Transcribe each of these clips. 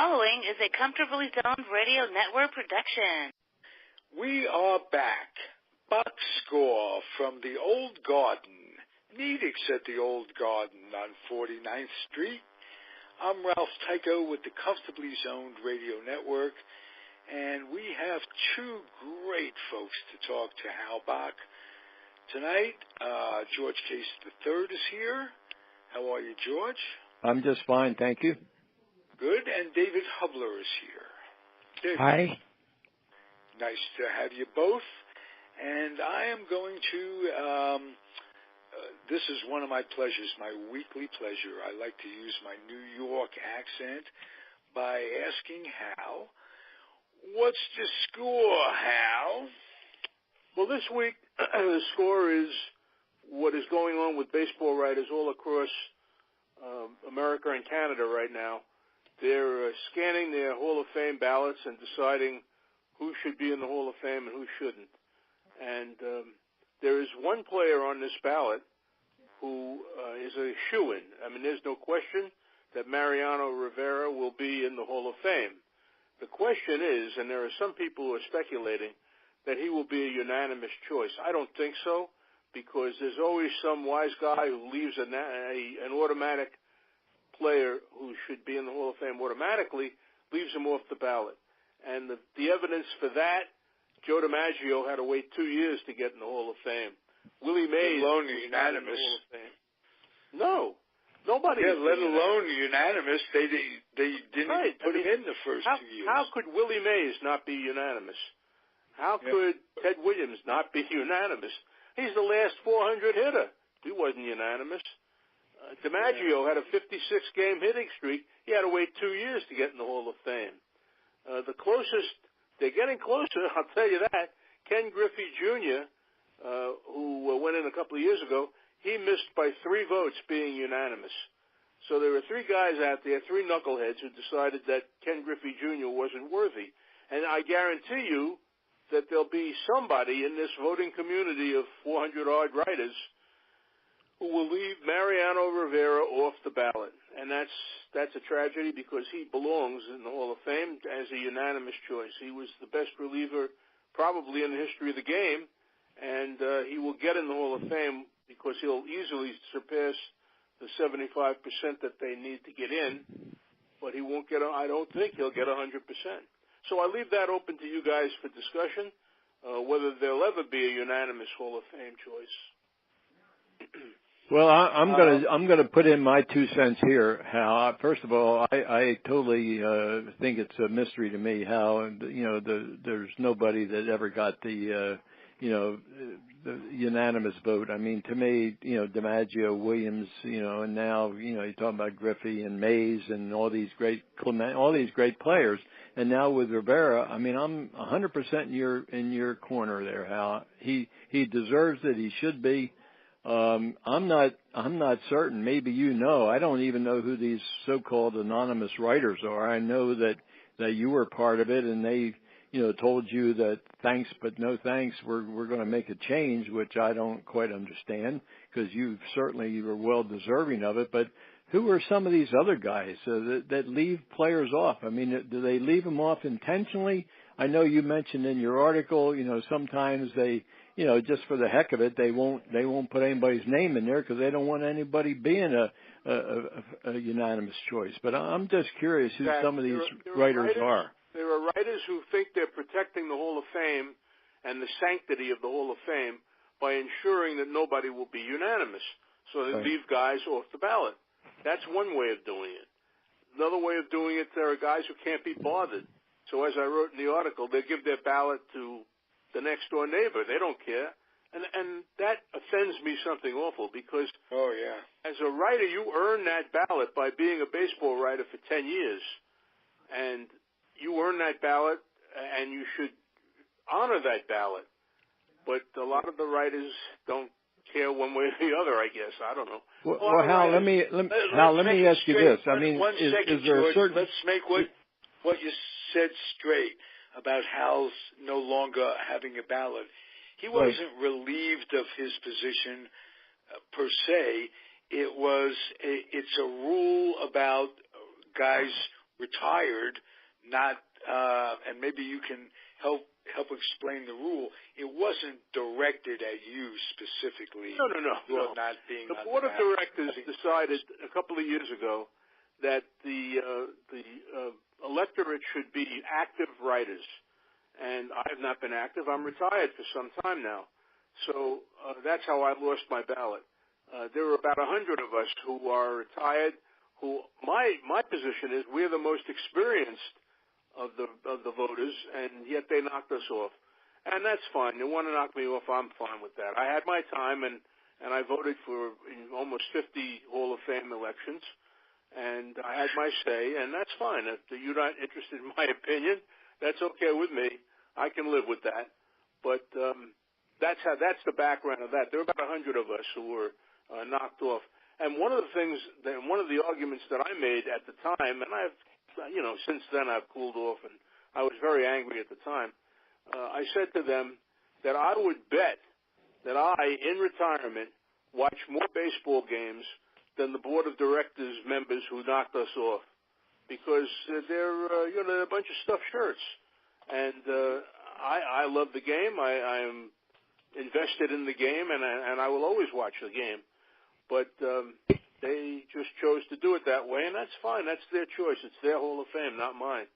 following is a Comfortably Zoned Radio Network production. We are back. Bock score from the Old Garden. Nedick's at the Old Garden on 49th Street. I'm Ralph Tyko with the Comfortably Zoned Radio Network, and we have two great folks to talk to Hal Bock. Tonight, George Case III is here. How are you, George? I'm just fine, thank you. Good, and David Hubler is here. David. Hi. Nice to have you both. And I am going to, this is one of my pleasures, my weekly pleasure. I like to use my New York accent by asking Hal, what's the score, Hal? Well, this week, the score is what is going on with baseball writers all across America and Canada right now. They're scanning their Hall of Fame ballots and deciding who should be in the Hall of Fame and who shouldn't. And there is one player on this ballot who is a shoo-in. I mean, there's no question that Mariano Rivera will be in the Hall of Fame. The question is, and there are some people who are speculating, that he will be a unanimous choice. I don't think so, because there's always some wise guy who leaves an automatic player who should be in the Hall of Fame automatically, leaves him off the ballot. And the evidence for that, Joe DiMaggio had to wait 2 years to get in the Hall of Fame. Willie Mays alone was unanimous. not in the Hall of Fame. No, nobody. Yeah, let alone unanimous. They didn't right. put him in the first 2 years. How could Willie Mays not be unanimous? How could Ted Williams not be unanimous? He's the last 400 hitter. He wasn't unanimous. DiMaggio had a 56-game hitting streak. He had to wait 2 years to get in the Hall of Fame. The closest, they're getting closer, I'll tell you that. Ken Griffey Jr., who went in a couple of years ago, he missed by 3 votes being unanimous. So there were 3 guys out there, 3 knuckleheads, who decided that Ken Griffey Jr. wasn't worthy. And I guarantee you that there'll be somebody in this voting community of 400-odd writers who will leave Mariano Rivera off the ballot. And that's a tragedy, because he belongs in the Hall of Fame as a unanimous choice. He was the best reliever probably in the history of the game, and he will get in the Hall of Fame because he'll easily surpass the 75% that they need to get in, but he won't get, I don't think he'll get 100%. So I leave that open to you guys for discussion, whether there'll ever be a unanimous Hall of Fame choice. Well, I'm gonna put in my 2 cents here, Hal. First of all, I totally think it's a mystery to me how there's nobody that ever got the the unanimous vote. I mean, to me, DiMaggio, Williams, and now you're talking about Griffey and Mays and all these great players, and now with Rivera, I mean, I'm 100% in your corner there, Hal. He deserves it. He should be. I'm not certain. Maybe I don't even know who these so-called anonymous writers are. I know that you were part of it, and they told you that thanks but no thanks. We're going to make a change, which I don't quite understand, because you were well deserving of it. But who are some of these other guys that leave players off? I mean, do they leave them off intentionally? I know you mentioned in your article, sometimes they, just for the heck of it, they won't put anybody's name in there because they don't want anybody being a unanimous choice. But I'm just curious who some of these writers are. There are writers who think they're protecting the Hall of Fame and the sanctity of the Hall of Fame by ensuring that nobody will be unanimous. So they leave guys off the ballot. That's one way of doing it. Another way of doing it, there are guys who can't be bothered. So as I wrote in the article, they give their ballot to the next door neighbor. They don't care. And that offends me something awful, because as a writer, you earn that ballot by being a baseball writer for 10 years. And you earn that ballot, and you should honor that ballot. But a lot of the writers don't care one way or the other, I guess. I don't know. Well, Hal, let me ask you this. I mean, is there a certain... Let's make what you said straight about Hal's no longer having a ballot. He wasn't relieved of his position per se. It's a rule about guys retired, not, and maybe you can help explain the rule. It wasn't directed at you specifically. No. Not being the board of directors decided a couple of years ago that the electorate should be active writers, and I have not been active. I'm retired for some time now, so that's how I lost my ballot. There were about 100 of us who are retired. Who my position is we're the most experienced of the voters, and yet they knocked us off, and that's fine. They want to knock me off. I'm fine with that. I had my time, and I voted for almost 50 Hall of Fame elections, and I had my say, and that's fine. If you're not interested in my opinion, that's okay with me. I can live with that. But that's the background of that. There were about 100 of us who were knocked off. And one of the arguments that I made at the time, and since then I've cooled off, and I was very angry at the time. I said to them that I would bet that I, in retirement, watch more baseball games than the board of directors members who knocked us off, because they're a bunch of stuffed shirts. And I love the game. I am invested in the game, and I will always watch the game. But they just chose to do it that way, and that's fine. That's their choice. It's their Hall of Fame, not mine.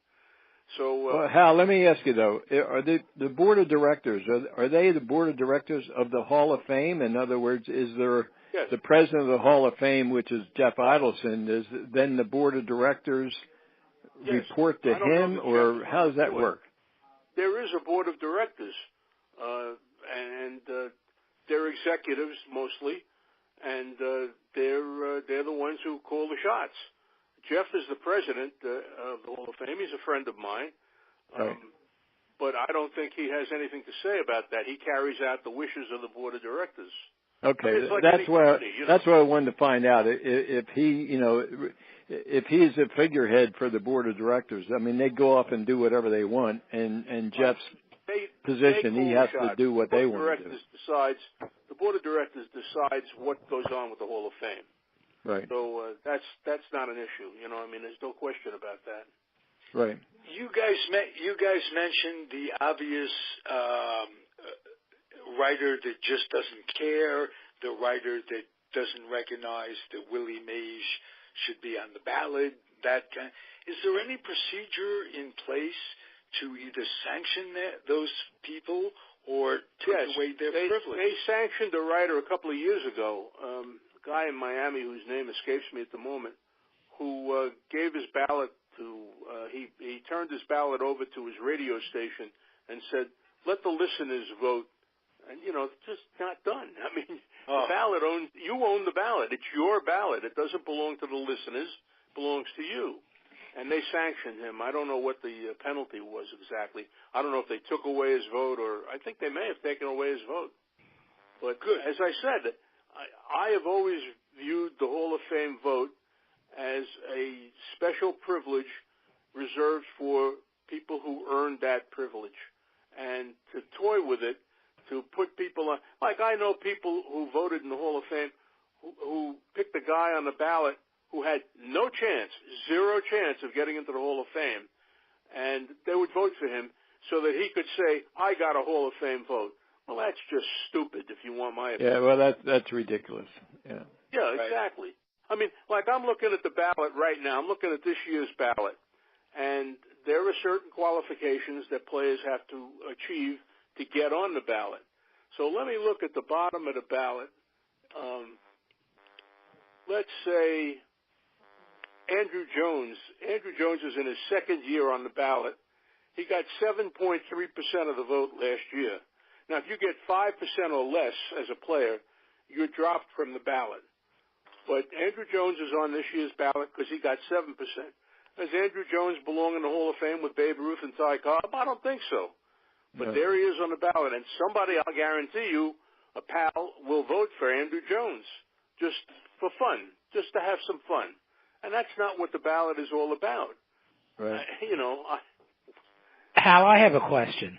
So, well, Hal, let me ask you though: are the board of directors? Are they the board of directors of the Hall of Fame? In other words, is there the president of the Hall of Fame, which is Jeff Idelson? Is then the board of directors report to him, or how does that work? There is a board of directors, and they're executives mostly, and they're the ones who call the shots. Jeff is the president of the Hall of Fame. He's a friend of mine, right. But I don't think he has anything to say about that. He carries out the wishes of the board of directors. Okay, I mean, like that's what I wanted to find out. If he's a figurehead for the board of directors, I mean, they go off and do whatever they want, and Jeff's position, he has to do what they want to do. The board of directors decides what goes on with the Hall of Fame. Right. So that's not an issue. I mean, there's no question about that. Right. You guys mentioned the obvious writer that just doesn't care, the writer that doesn't recognize that Willie Mays should be on the ballot. Is there any procedure in place to either sanction those people or take away their privilege? They sanctioned a writer a couple of years ago. Guy in Miami whose name escapes me at the moment, who gave his ballot to, he turned his ballot over to his radio station and said, let the listeners vote. And, just not done. I mean, the ballot you own the ballot. It's your ballot. It doesn't belong to the listeners. It belongs to you. And they sanctioned him. I don't know what the penalty was exactly. I don't know if they took away his vote, or I think they may have taken away his vote. But as I said, I have always viewed the Hall of Fame vote as a special privilege reserved for people who earned that privilege. And to toy with it, to put people on, like I know people who voted in the Hall of Fame who picked a guy on the ballot who had no chance, zero chance of getting into the Hall of Fame, and they would vote for him so that he could say, I got a Hall of Fame vote. Well, that's just stupid, if you want my opinion. Yeah, well, that's ridiculous. Yeah. Yeah, exactly. I mean, like I'm looking at the ballot right now. I'm looking at this year's ballot, and there are certain qualifications that players have to achieve to get on the ballot. So let me look at the bottom of the ballot. Let's say Andrew Jones. Andrew Jones is in his second year on the ballot. He got 7.3% of the vote last year. Now, if you get 5% or less as a player, you're dropped from the ballot. But Andrew Jones is on this year's ballot because he got 7%. Does Andrew Jones belong in the Hall of Fame with Babe Ruth and Tyko? I don't think so. But there he is on the ballot, and somebody, I'll guarantee you, a pal, will vote for Andrew Jones just for fun, just to have some fun. And that's not what the ballot is all about. Right. Hal, I have a question.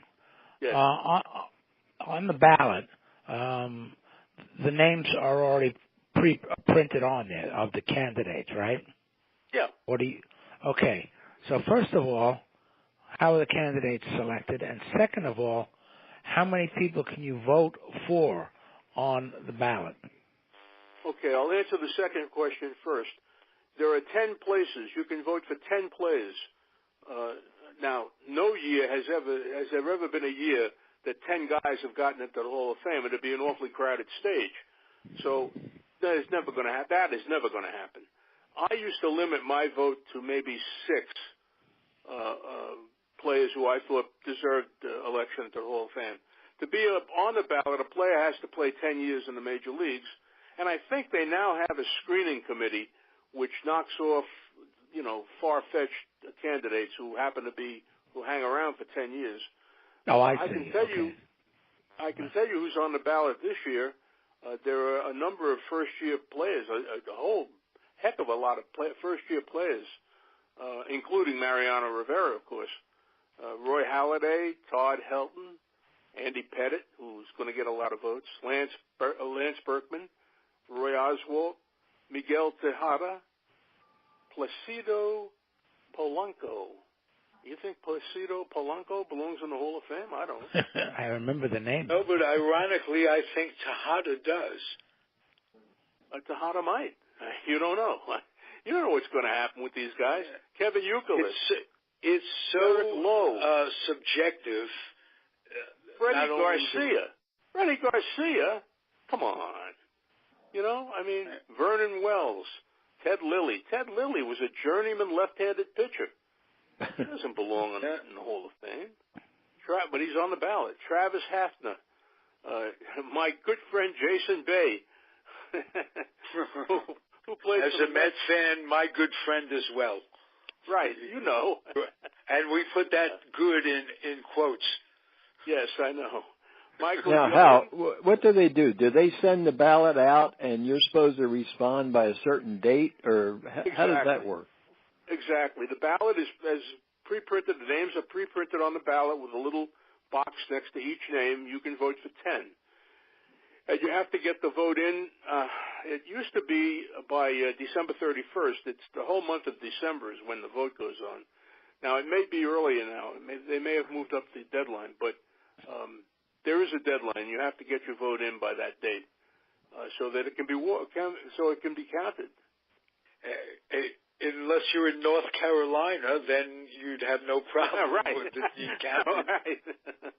Yes. On the ballot, the names are already printed on there of the candidates, right? Yeah. Okay. So first of all, how are the candidates selected? And second of all, how many people can you vote for on the ballot? Okay, I'll answer the second question first. There are 10 places. You can vote for 10 players. Now, no year has there ever been a year that 10 guys have gotten into the Hall of Fame. It'd be an awfully crowded stage. So that is never going to happen. That is never going to happen. I used to limit my vote to maybe 6 players who I thought deserved election to the Hall of Fame. To be on the ballot, a player has to play 10 years in the major leagues, and I think they now have a screening committee which knocks off, far-fetched candidates who hang around for 10 years. Oh, I see. I can tell you who's on the ballot this year. There are a number of first-year players, a whole heck of a lot of first-year players, including Mariano Rivera, of course. Roy Halladay, Todd Helton, Andy Pettit, who's going to get a lot of votes, Lance Berkman, Roy Oswalt, Miguel Tejada, Placido Polanco. You think Placido Polanco belongs in the Hall of Fame? I don't. I remember the name. No, but ironically, I think Tejada does. Tejada might. You don't know. You don't know what's going to happen with these guys. Kevin Youkilis. It's so subjective. Freddie Garcia. Come on. Vernon Wells, Ted Lilly. Ted Lilly was a journeyman left-handed pitcher. He doesn't belong in the Hall of Fame. But he's on the ballot. Travis Hafner. My good friend Jason Bay. who played as a Met fan, my good friend as well. Right, And we put that good in quotes. Yes, I know. Michael now, Hal, what do? Do they send the ballot out and you're supposed to respond by a certain date, or how does that work? Exactly. The ballot is pre-printed. The names are pre-printed on the ballot with a little box next to each name. You can vote for 10. And you have to get the vote in. It used to be by December 31st. It's the whole month of December is when the vote goes on. Now, it may be earlier now. They may have moved up the deadline, but there is a deadline. You have to get your vote in by that date so that it can be counted. Unless you're in North Carolina, then you'd have no problem with it being counted. Right.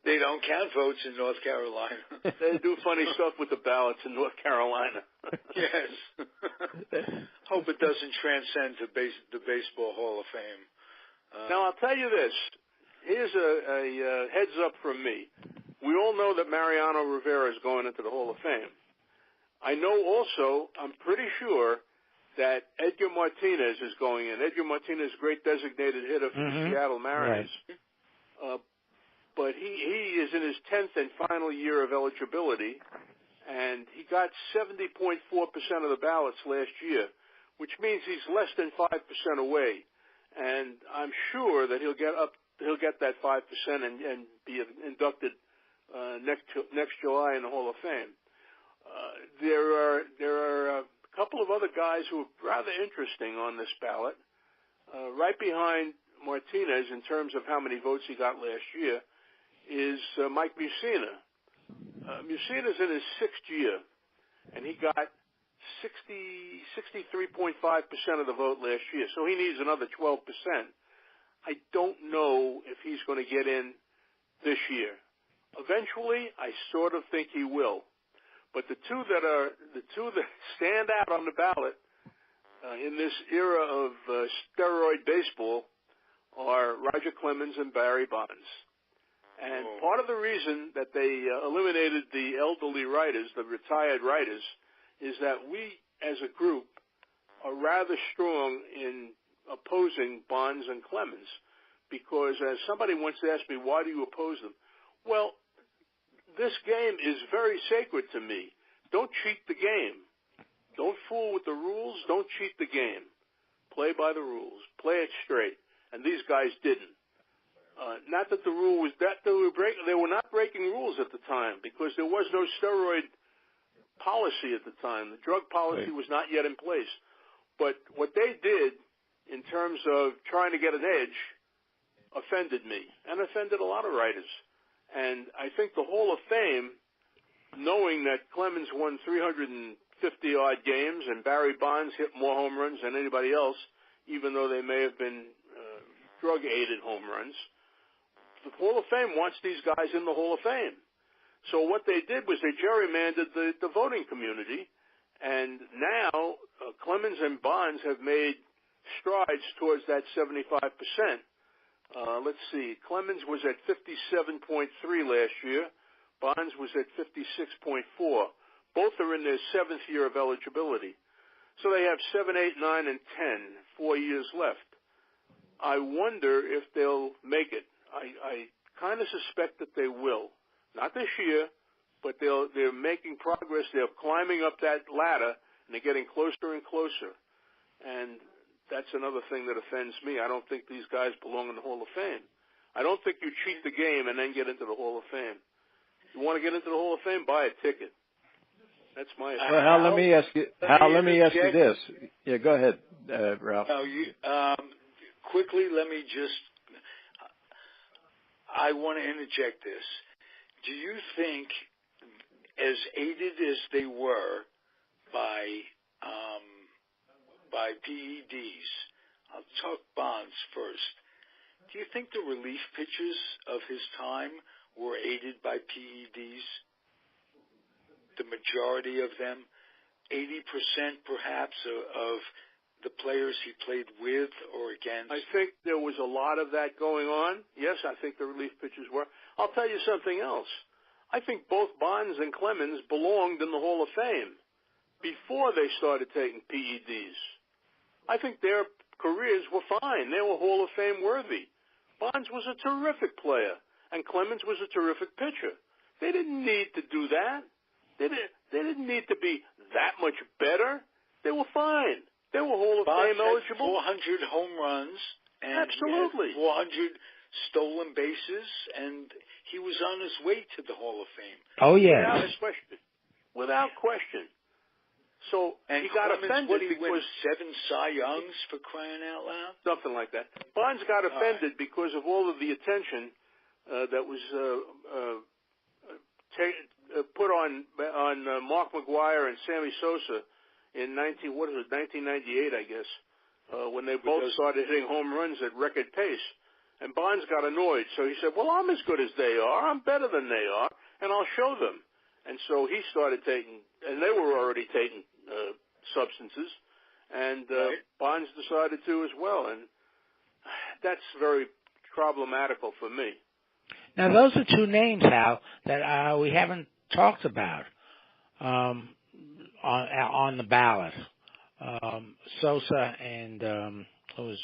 They don't count votes in North Carolina. They do funny stuff with the ballots in North Carolina. Yes. Hope it doesn't transcend to the Baseball Hall of Fame. Now, I'll tell you this. Here's a heads up from me. We all know that Mariano Rivera is going into the Hall of Fame. I know also, I'm pretty sure, that Edgar Martinez is going in. Edgar Martinez, great designated hitter for the Seattle Mariners. Right. But he is in his 10th and final year of eligibility, and he got 70.4% of the ballots last year, which means he's less than 5% away. And I'm sure that he'll get that 5% and be inducted next July in the Hall of Fame. There are a couple of other guys who are rather interesting on this ballot. Right behind Martinez in terms of how many votes he got last year is Mike Mussina. Mussina's in his 6th year, and he got 63.5% of the vote last year, so he needs another 12%. I don't know if he's going to get in this year. Eventually, I sort of think he will. But the two that stand out on the ballot in this era of steroid baseball are Roger Clemens and Barry Bonds. And part of the reason that they eliminated the elderly writers, the retired writers, is that we, as a group, are rather strong in opposing Bonds and Clemens. Because as somebody once asked me, why do you oppose them? Well, this game is very sacred to me. Don't cheat the game. Don't fool with the rules. Don't cheat the game. Play by the rules. Play it straight. And these guys didn't. Not that the rule was that they were not breaking rules at the time because there was no steroid policy at the time. The drug policy was not yet in place. But what they did in terms of trying to get an edge, offended me and offended a lot of writers. And I think the Hall of Fame, knowing that Clemens won 350-odd games and Barry Bonds hit more home runs than anybody else, even though they may have been drug-aided home runs, the Hall of Fame wants these guys in the Hall of Fame. So what they did was they gerrymandered the voting community, and now Clemens and Bonds have made strides towards that 75%. Let's see. Clemens was at 57.3 last year. Bonds was at 56.4. Both are in their 7th year of eligibility. So they have 7, 8, 9, and 10, 4 years left. I wonder if they'll make it. I kind of suspect that they will. Not this year, but they're making progress. They're climbing up that ladder, and they're getting closer and closer. And that's another thing that offends me. I don't think these guys belong in the Hall of Fame. I don't think you cheat the game and then get into the Hall of Fame. You want to get into the Hall of Fame? Buy a ticket. That's my opinion. Well, Hal, let me ask you this. Yeah, go ahead, Ralph. No, quickly, let me just. I want to interject this. Do you think, as aided as they were by PEDs, I'll talk Bonds first. Do you think the relief pitchers of his time were aided by PEDs? The majority of them, 80% perhaps of the players he played with or against? I think there was a lot of that going on. Yes, I think the relief pitchers were. I'll tell you something else. I think both Bonds and Clemens belonged in the Hall of Fame before they started taking PEDs. I think their careers were fine. They were Hall of Fame worthy. Bonds was a terrific player, and Clemens was a terrific pitcher. They didn't need to do that. They didn't need to be that much better. They were fine. They were Hall of Fame eligible. 400 home runs and absolutely 400 stolen bases, and he was on his way to the Hall of Fame. Oh, yes. Without question. So and he got Clemens, offended because 7 Cy Youngs, for crying out loud? Something like that. Bonds got offended because of all of the attention that was put on Mark McGwire and Sammy Sosa in 1998, I guess, when they both started hitting home runs at record pace. And Bonds got annoyed, so he said, well, I'm as good as they are. I'm better than they are, and I'll show them. And so he started taking, and they were already taking substances, and Bonds decided to as well. And that's very problematical for me. Now, those are two names, Hal, that we haven't talked about on the ballot. Sosa and who was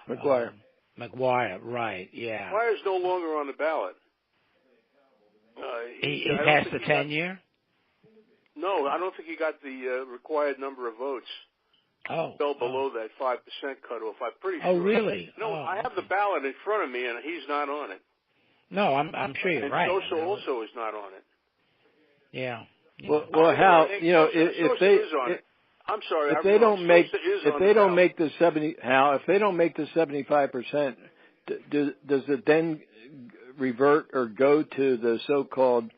McGwire. McGwire, right? Yeah. McGwire's no longer on the ballot. He passed the 10-year? No, I don't think he got the required number of votes. Oh. Fell below that 5% cutoff. I'm pretty sure. Oh, really? No, I have the ballot in front of me, and he's not on it. No, I'm sure you're right. And Sosa also is not on it. Yeah. Well, Hal, if they I'm sorry. If they don't make the 75%, does it then revert or go to the so-called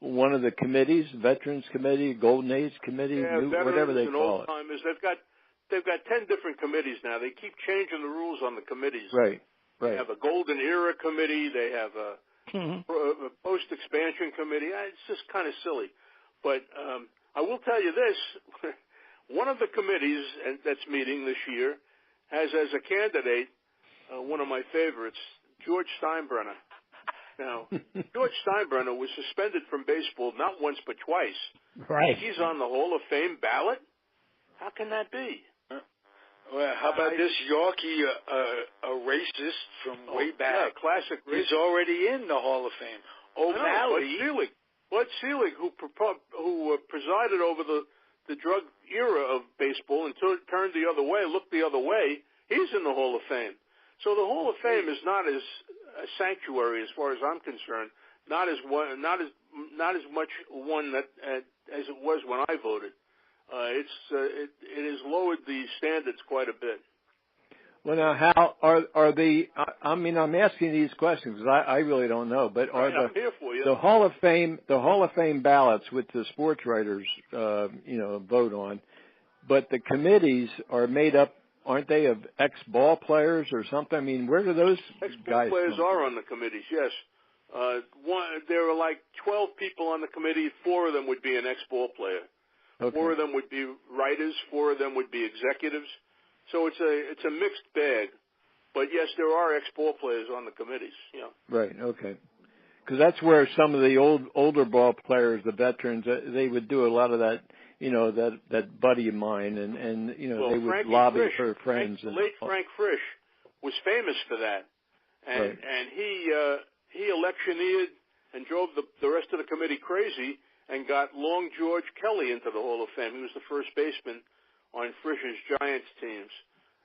one of the committees, Veterans Committee, Golden Age Committee, whatever they call it? They've got 10 different committees now. They keep changing the rules on the committees. Right. They have a Golden Era Committee. They have a Post-Expansion Committee. It's just kind of silly. But I will tell you this. One of the committees that's meeting this year has as a candidate one of my favorites, George Steinbrenner. Now, George Steinbrenner was suspended from baseball not once but twice. Right. He's on the Hall of Fame ballot? How can that be? Well, how about this Yorkie, a racist from way back? Yeah, classic racist. He's already in the Hall of Fame. O'Malley. Bud Selig, who presided over the drug era of baseball and turned the other way, looked the other way, he's in the Hall of Fame. So the Hall of Fame is not as a sanctuary as far as I'm concerned, not as much one that as it was when I voted. It has lowered the standards quite a bit. Well, now, how are the? I mean, I'm asking these questions because I really don't know. But are I'm here for you. the Hall of Fame ballots with the sports writers, vote on, but the committees are made up, aren't they, of ex-ball players or something? I mean, where do those ex-ball players are on the committees? Yes. There are like 12 people on the committee. 4 of them would be an ex-ball player. Okay. 4 of them would be writers. 4 of them would be executives. So it's a mixed bag. But yes, there are ex-ball players on the committees. Yeah. Right. Okay. Because that's where some of the older ball players, the veterans, they would do a lot of that. That buddy of mine, and they would Frankie lobby Frisch, for friends. Late Frank Frisch was famous for that, and right. and he electioneered and drove the rest of the committee crazy and got Long George Kelly into the Hall of Fame. He was the first baseman on Frisch's Giants teams,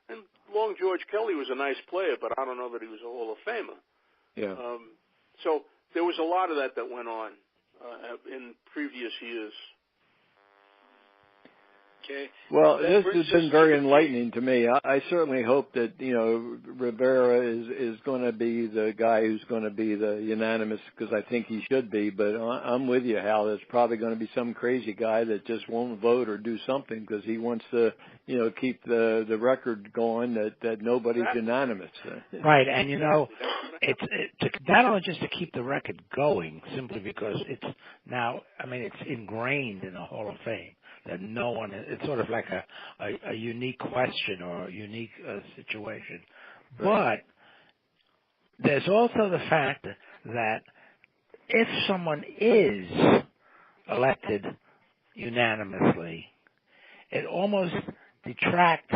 and Long George Kelly was a nice player, but I don't know that he was a Hall of Famer. Yeah. So there was a lot of that went on in previous years. Okay. Well, this has been very enlightening to me. I certainly hope that Rivera is going to be the guy who's going to be the unanimous, because I think he should be. But I'm with you, Hal. There's probably going to be some crazy guy that just won't vote or do something because he wants to keep the record going that nobody's unanimous. Right, and it's not only just to keep the record going, simply because it's ingrained in the Hall of Fame. That no one, it's sort of like a unique question or a unique situation. Right. But there's also the fact that if someone is elected unanimously, it almost detracts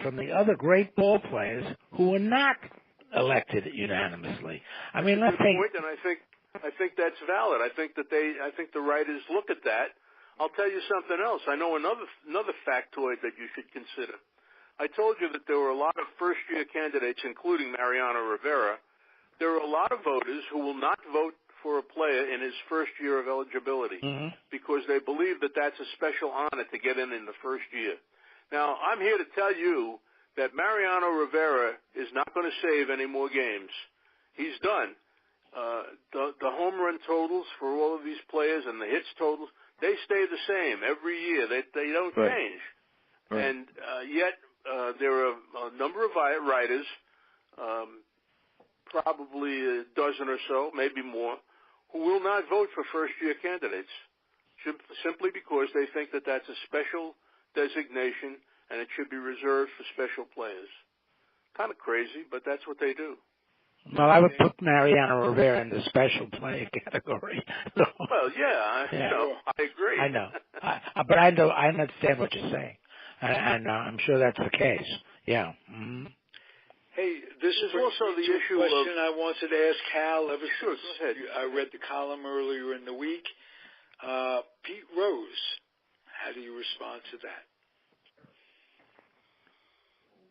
from the other great ball players who were not elected unanimously. I mean, let's take. And I think that's valid. I think the writers look at that. I'll tell you something else. I know another factoid that you should consider. I told you that there were a lot of first-year candidates, including Mariano Rivera. There are a lot of voters who will not vote for a player in his first year of eligibility because they believe that that's a special honor to get in the first year. Now, I'm here to tell you that Mariano Rivera is not going to save any more games. He's done. The home run totals for all of these players and the hits totals, they stay the same every year. They don't change. Right. And yet there are a number of writers, probably a dozen or so, maybe more, who will not vote for first-year candidates simply because they think that that's a special designation and it should be reserved for special players. Kind of crazy, but that's what they do. Well, I would put Mariano Rivera in the special player category. So, well, I agree. I know, but I understand what you're saying, and I'm sure that's the case. Yeah. Mm-hmm. Hey, this is also the issue question I wanted to ask Hal. Sure, go ahead. I read the column earlier in the week. Pete Rose, how do you respond to that?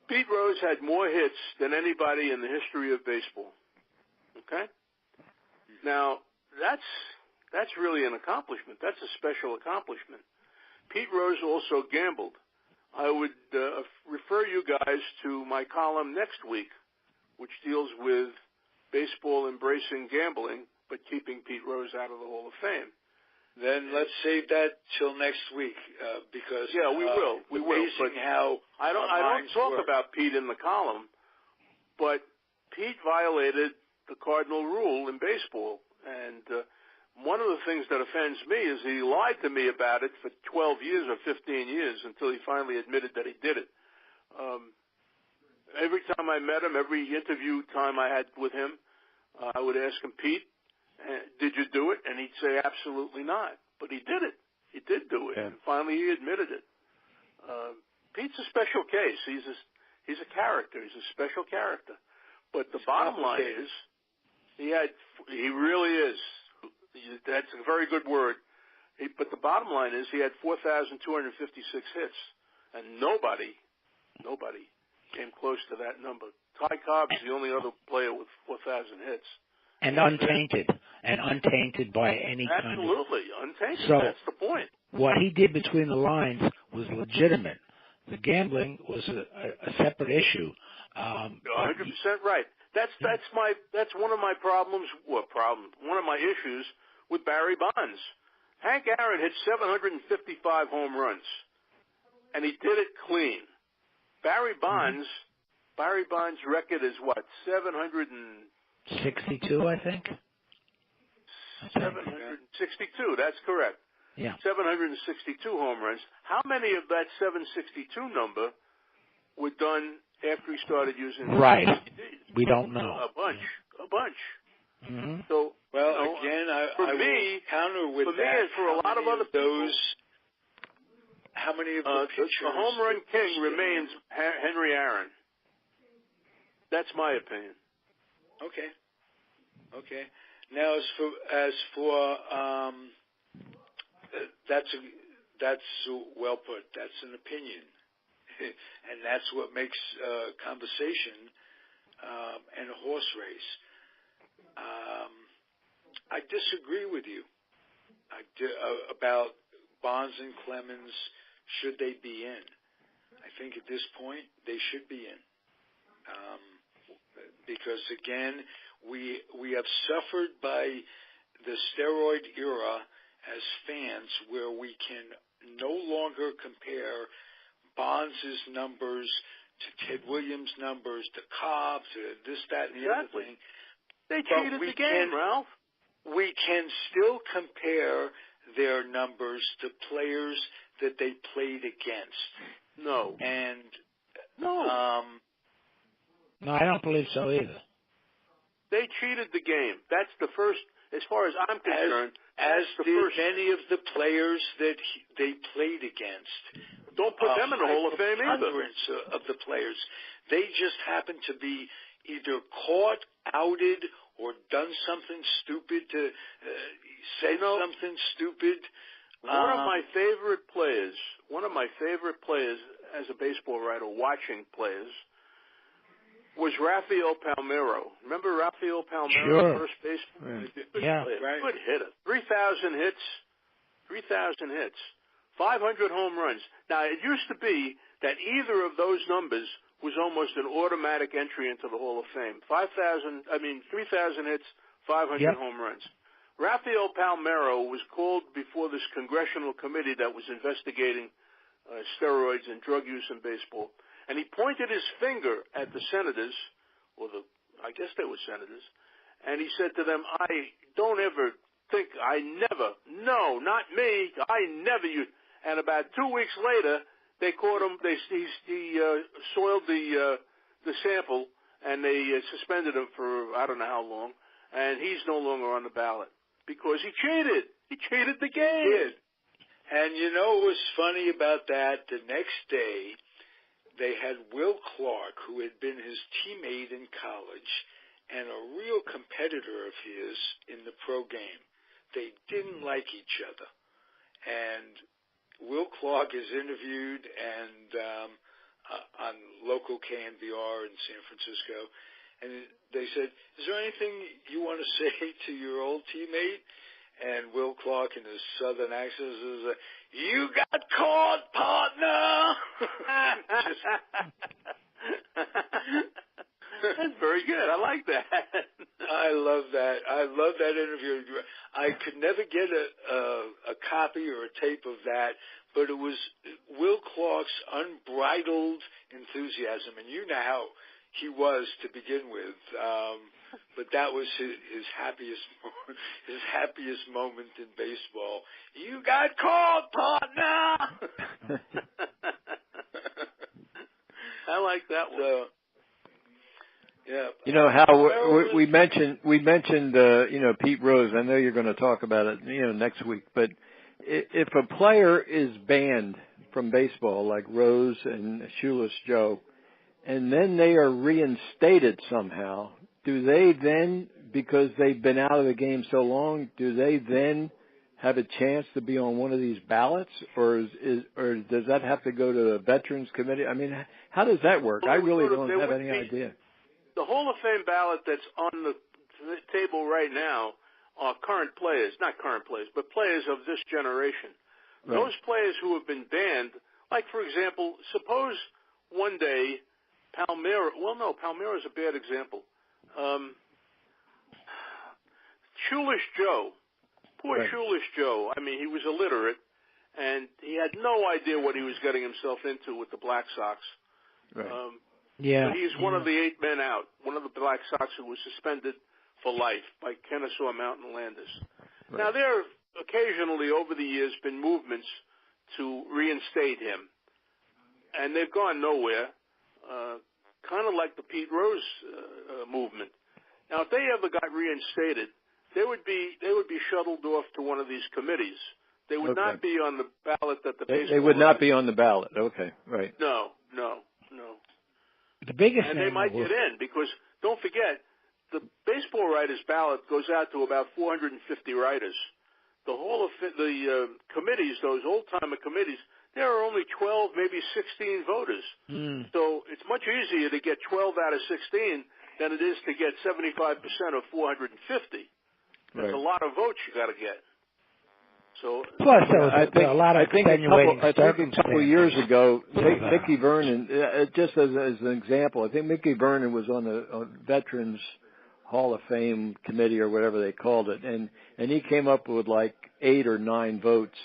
Pete Rose had more hits than anybody in the history of baseball. Okay? Now, that's really an accomplishment. That's a special accomplishment. Pete Rose also gambled. I would refer you guys to my column next week, which deals with baseball embracing gambling but keeping Pete Rose out of the Hall of Fame. Then let's save that till next week because we will. We will. But how I don't talk about Pete in the column, but Pete violated the cardinal rule in baseball, and one of the things that offends me is he lied to me about it for 12 years or 15 years until he finally admitted that he did it. Every time I met him, every interview time I had with him, I would ask him, Pete, did you do it? And he'd say, absolutely not. But he did it. He did do it. Yeah. And finally he admitted it. Pete's a special case. He's a character. He's a special character. But the bottom line is, he really is. That's a very good word. But the bottom line is he had 4,256 hits. And nobody came close to that number. Ty Cobb is the only other player with 4,000 hits. And untainted by any kind of... Absolutely, untainted. So that's the point. What he did between the lines was legitimate. The gambling was a separate issue. 100% right. That's one of my problems. One of my issues with Barry Bonds. Hank Aaron hit 755 home runs, and he did it clean. Barry Bonds' record is what? 762, I think. 762. That's correct. Yeah. 762 home runs. How many of that 762 number were done after he started using right? CDs? We don't know. A bunch. Mm-hmm. So, again, I will counter with that. For me, and for a lot of other people, how many of the pitchers? The home run king remains Henry Aaron. That's my opinion. Okay. Now, as for that's well put. That's an opinion, and that's what makes conversation and a horse race. I disagree with you about Bonds and Clemens. Should they be in? I think at this point they should be in, because again we have suffered by the steroid era as fans, where we can no longer compare Bonds' numbers to Ted Williams' numbers, to Cobb, to this, that, and the other thing. They cheated the game, Ralph. We can still compare their numbers to players that they played against. No. No, I don't believe so either. They cheated the game. That's the first, as far as I'm concerned. As did many of the players that they played against. Don't put them in the Hall of Fame either. Hundreds of the players. They just happen to be either caught, outed, or done something stupid to say something stupid. One of my favorite players as a baseball writer, watching players, was Rafael Palmeiro. Remember Rafael Palmeiro, sure. First baseman? Right. Good hitter. 3,000 hits, 500 home runs. Now, it used to be that either of those numbers was almost an automatic entry into the Hall of Fame. 3,000 hits, 500 home runs. Rafael Palmeiro was called before this congressional committee that was investigating steroids and drug use in baseball. And he pointed his finger at the senators, I guess they were senators, and he said to them, I don't ever think, no, not me, I never use. And about 2 weeks later, they caught him, he soiled the sample, and they suspended him for I don't know how long, and he's no longer on the ballot because he cheated. He cheated the game. He did. And you know what was funny about that? The next day, they had Will Clark, who had been his teammate in college and a real competitor of his in the pro game. They didn't like each other. And Will Clark is interviewed on local KNVR in San Francisco, and they said, is there anything you want to say to your old teammate? And Will Clark, in his southern accent, says, you got caught, partner! That's very good. I like that. I love that. I love that interview. I could never get a copy or a tape of that, but it was Will Clark's unbridled enthusiasm, and you know how he was to begin with. But that was his happiest moment in baseball. You got caught, partner. I like that one. So, yeah. You know how we mentioned Pete Rose. I know you're going to talk about it next week, but if a player is banned from baseball like Rose and Shoeless Joe, and then they are reinstated somehow, do they then, because they've been out of the game so long, do they then have a chance to be on one of these ballots, or does that have to go to the Veterans Committee? I mean, how does that work? I really don't have any idea. The Hall of Fame ballot that's on the table right now are current players, not current players, but players of this generation. Right. Those players who have been banned, like, for example, suppose one day Palmera. Well, no, Palmera is a bad example. Shoeless Joe. Poor Right. Shoeless Joe. I mean, he was illiterate, and he had no idea what he was getting himself into with the Black Sox. Right. Yeah. But he's one of the 8 men out, one of the Black Sox who was suspended for life by Kennesaw Mountain Landis. Right. Now, there have occasionally over the years been movements to reinstate him, and they've gone nowhere, kind of like the Pete Rose movement. Now, if they ever got reinstated, they would be shuttled off to one of these committees. They would not be on the ballot that the baseball. They would not be on the ballot. Okay, right. No. The biggest And they might get in because don't forget, the baseball writers' ballot goes out to about 450 writers. The committees, those old-timer committees, there are only 12, maybe 16 voters. So it's much easier to get 12 out of 16 than it is to get 75% of 450. That's a lot of votes you got to get. So plus, I think a lot of extenuating I think a couple of years ago, Mickey Vernon, just as an example, I think Mickey Vernon was on the Veterans Hall of Fame committee or whatever they called it, and he came up with like 8 or 9 votes,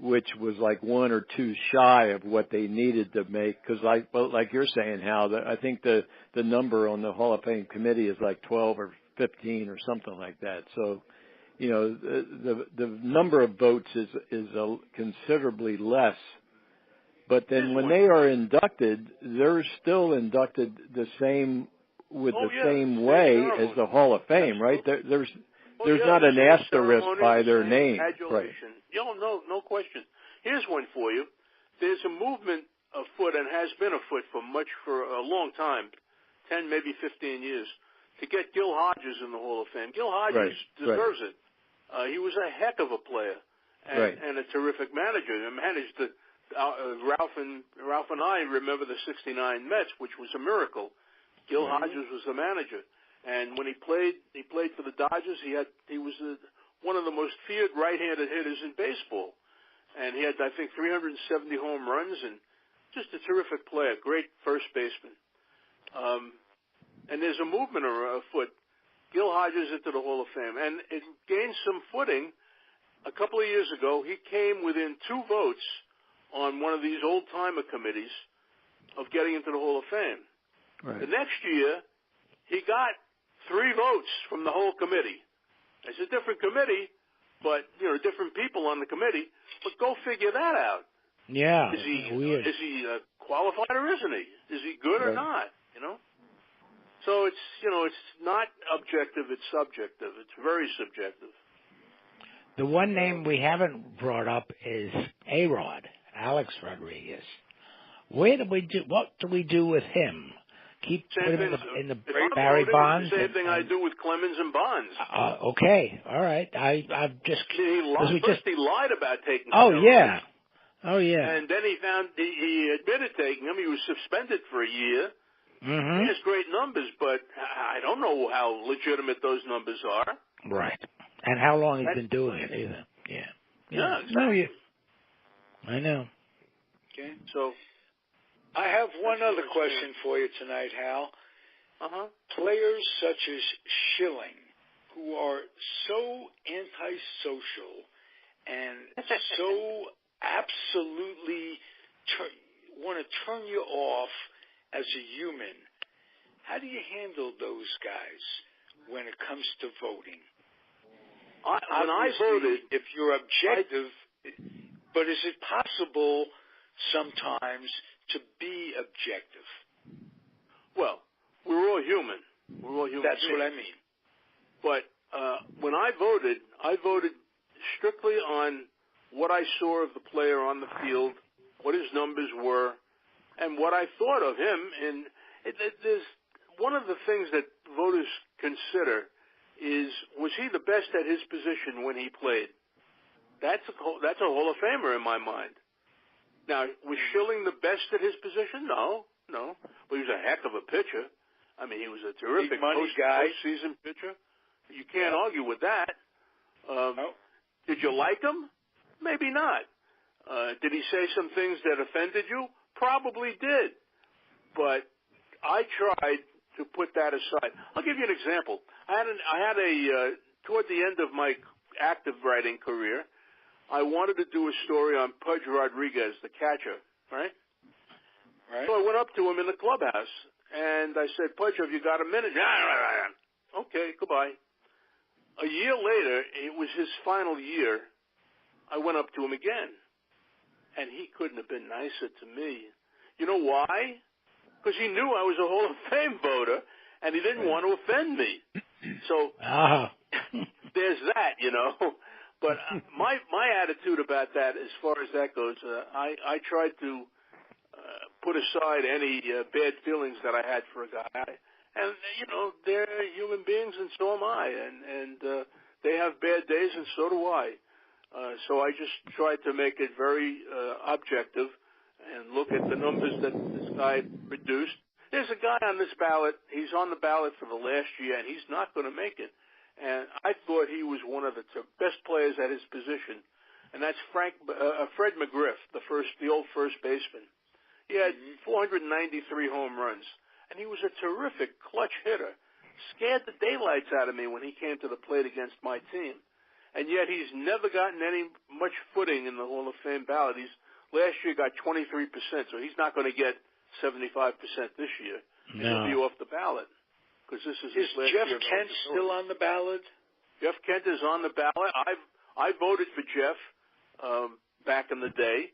which was like 1 or 2 shy of what they needed to make. Because like you're saying, Hal, I think the number on the Hall of Fame committee is like 12 or 15 or something like that. So, you know, the number of votes is considerably less. But then when they are inducted, they're still inducted the same same way as the Hall of Fame, right? There's not an asterisk by their name, right? No question. Here's one for you. There's a movement afoot and has been afoot for a long time, 10, maybe 15 years, to get Gil Hodges in the Hall of Fame. Gil Hodges deserves it. He was a heck of a player and a terrific manager. He managed Ralph and I remember the '69 Mets, which was a miracle. Gil Hodges was the manager, and when he played for the Dodgers. He was one of the most feared right-handed hitters in baseball, and he had, I think, 370 home runs and just a terrific player, great first baseman. And there's a movement afoot. Gil Hodges into the Hall of Fame, and it gained some footing. A couple of years ago, he came within 2 votes on one of these old-timer committees of getting into the Hall of Fame. Right. The next year, he got 3 votes from the whole committee. It's a different committee, but, different people on the committee. But go figure that out. Yeah, is he weird. Is he qualified or isn't he? Is he good or not? So it's not objective, it's subjective. It's very subjective. The one name we haven't brought up is A-Rod, Alex Rodriguez. What do we do with him? Keep putting him in the Barry Bonds? Same thing I do with Clemens and Bonds. Okay, all right. I've just... He lied about taking steroids. Yeah. Oh, yeah. And then he admitted taking them. He was suspended for a year. Mm-hmm. He has great numbers, but I don't know how legitimate those numbers are. Right. And how long he's been doing it, either. Yeah. Yeah, exactly. I know. Okay. So, I have one other question for you tonight, Hal. Players such as Schilling, who are so antisocial and so absolutely want to turn you off as a human, how do you handle those guys when it comes to voting? When I voted, if you're objective, but is it possible sometimes to be objective? Well, we're all human. We're all human. That's what I mean. But when I voted strictly on what I saw of the player on the field, what his numbers were, and what I thought of him. And there's one of the things that voters consider is, was he the best at his position when he played? That's a Hall of Famer in my mind. Now, was Schilling the best at his position? No. But he was a heck of a pitcher. I mean, he was a terrific postseason pitcher. You can't argue with that. No. Did you like him? Maybe not. Did he say some things that offended you? Probably did. But I tried to put that aside. I'll give you an example. I had toward the end of my active writing career, I wanted to do a story on Pudge Rodriguez, the catcher, right? So I went up to him in the clubhouse, and I said, Pudge, have you got a minute? Okay, goodbye. A year later, it was his final year, I went up to him again, and he couldn't have been nicer to me. You know why? Because he knew I was a Hall of Fame voter, and he didn't want to offend me. So there's that, you know. But my attitude about that, as far as that goes, I tried to put aside any bad feelings that I had for a guy. And, you know, they're human beings, and so am I. And they have bad days, and so do I. So I just tried to make it very objective and look at the numbers that this guy produced. There's a guy on this ballot. He's on the ballot for the last year, and he's not going to make it. And I thought he was one of the best players at his position, and that's Fred McGriff, the old first baseman. He had 493 home runs, and he was a terrific clutch hitter. Scared the daylights out of me when he came to the plate against my team. And yet he's never gotten much footing in the Hall of Fame ballot. Last year got 23%, so he's not going to get 75% this year. No. He'll be off the ballot. Because this is Jeff Kent still on the ballot? Jeff Kent is on the ballot. I voted for Jeff back in the day.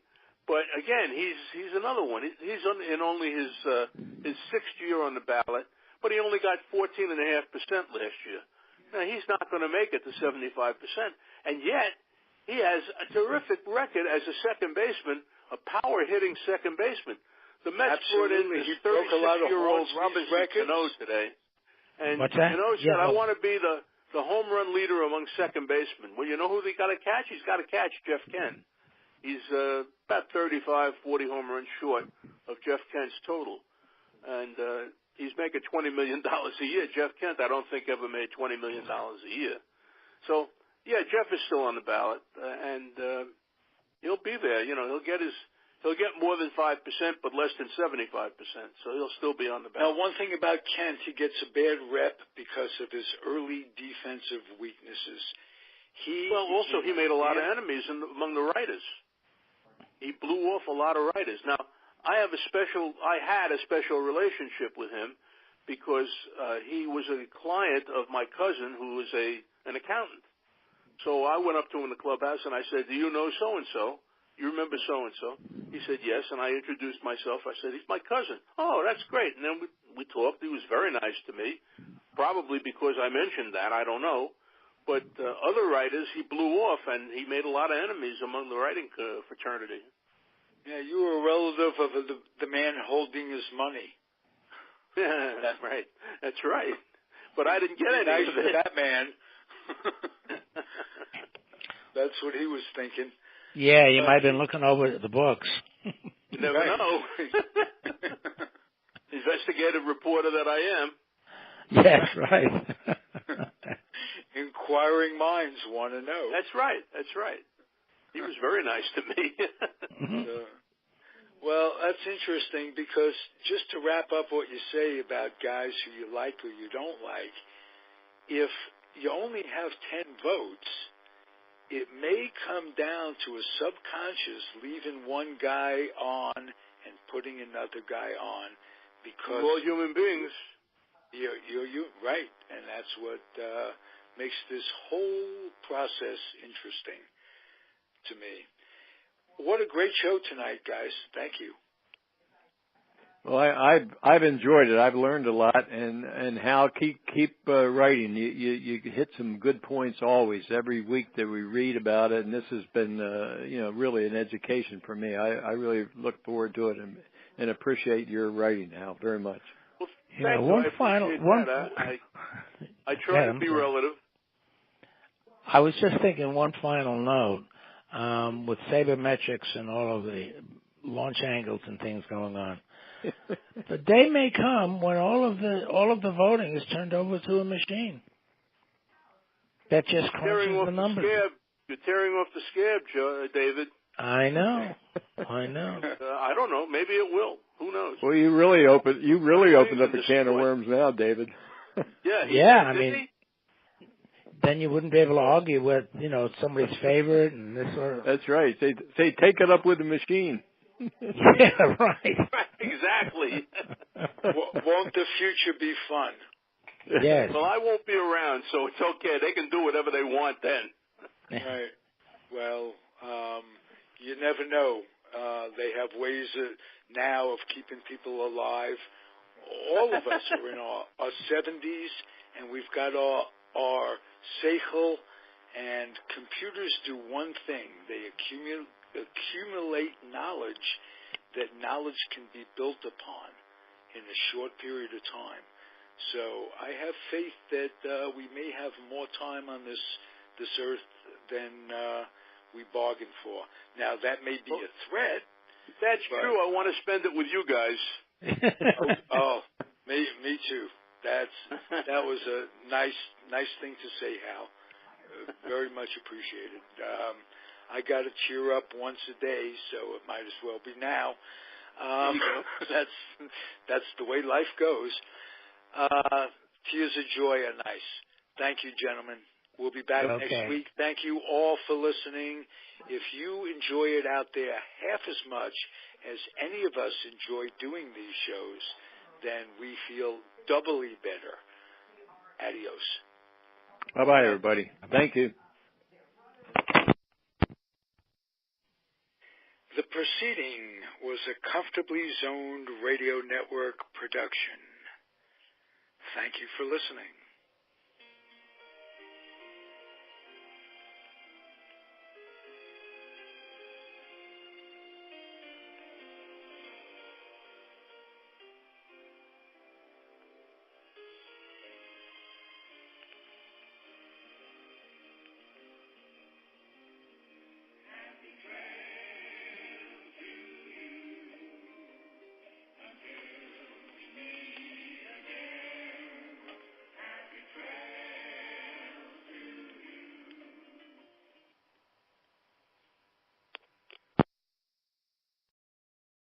But again, he's another one. He's in only his sixth year on the ballot, but he only got 14.5% last year. Now he's not going to make it to 75%, and yet he has a terrific record as a second baseman, a power hitting second baseman. The Mets brought in this 36-year-old Robinson Cano today, and Cano said, "I want to be the home run leader among second basemen." Well, you know who they got to catch? He's got to catch Jeff Kent. He's about 35, 40 home runs short of Jeff Kent's total. And he's making $20 million a year. Jeff Kent, I don't think, ever made $20 million a year. So, yeah, Jeff is still on the ballot. And he'll be there. You know, he'll get more than 5%, but less than 75%. So he'll still be on the ballot. Now, one thing about Kent, he gets a bad rep because of his early defensive weaknesses. He made a lot of enemies among the writers. He blew off a lot of writers. Now, I had a special relationship with him because he was a client of my cousin who was an accountant. So I went up to him in the clubhouse and I said, "Do you know so-and-so? You remember so-and-so?" He said, "Yes," and I introduced myself. I said, "He's my cousin." "Oh, that's great." And then we talked. He was very nice to me, probably because I mentioned that. I don't know. But other writers, he blew off, and he made a lot of enemies among the writing fraternity. Yeah, you were a relative of the man holding his money. Yeah, that's right. That's right. But I didn't get any of it. That man. That's what he was thinking. Yeah, you might have been looking over the books. You never know. Investigative reporter that I am. Yes, right. Inquiring minds want to know. That's right. That's right. He was very nice to me. Well, that's interesting because just to wrap up what you say about guys who you like or you don't like, if you only have 10 votes, it may come down to a subconscious leaving one guy on and putting another guy on because we're all human beings. You're right, and that's what makes this whole process interesting to me. What a great show tonight, guys. Thank you. Well, I've enjoyed it. I've learned a lot, and Hal, keep writing. You hit some good points always. Every week that we read about it, and this has been really an education for me. I really look forward to it and appreciate your writing, Hal, very much. Well, yeah, I try to be relative. I was just thinking one final note. With sabermetrics and all of the launch angles and things going on, the day may come when all of the voting is turned over to a machine that just crunches the numbers. You're tearing off the scab, David. I know. I don't know. Maybe it will. Who knows? Well, you really opened up a can of worms now, David. Yeah. I mean, then you wouldn't be able to argue with, somebody's favorite and this sort of. That's right. Say take it up with the machine. Yeah, right. Exactly. Won't the future be fun? Yes. Well, I won't be around, so it's okay. They can do whatever they want then. Right. Well, you never know. They have ways now of keeping people alive. All of us are in our 70s, and we've got our seichel, and computers do one thing. They accumulate knowledge that knowledge can be built upon in a short period of time. So I have faith that we may have more time on this earth than we bargained for. Now, that may be a threat. That's true. I want to spend it with you guys. Me too. That was a nice thing to say, Hal. Very much appreciated. I got to cheer up once a day, so it might as well be now. That's the way life goes. Tears of joy are nice. Thank you, gentlemen. We'll be back next week. Thank you all for listening. If you enjoy it out there half as much as any of us enjoy doing these shows, then we feel doubly better. Adios. Bye-bye, everybody. Thank you. The proceeding was a Comfortably Zoned Radio Network production. Thank you for listening.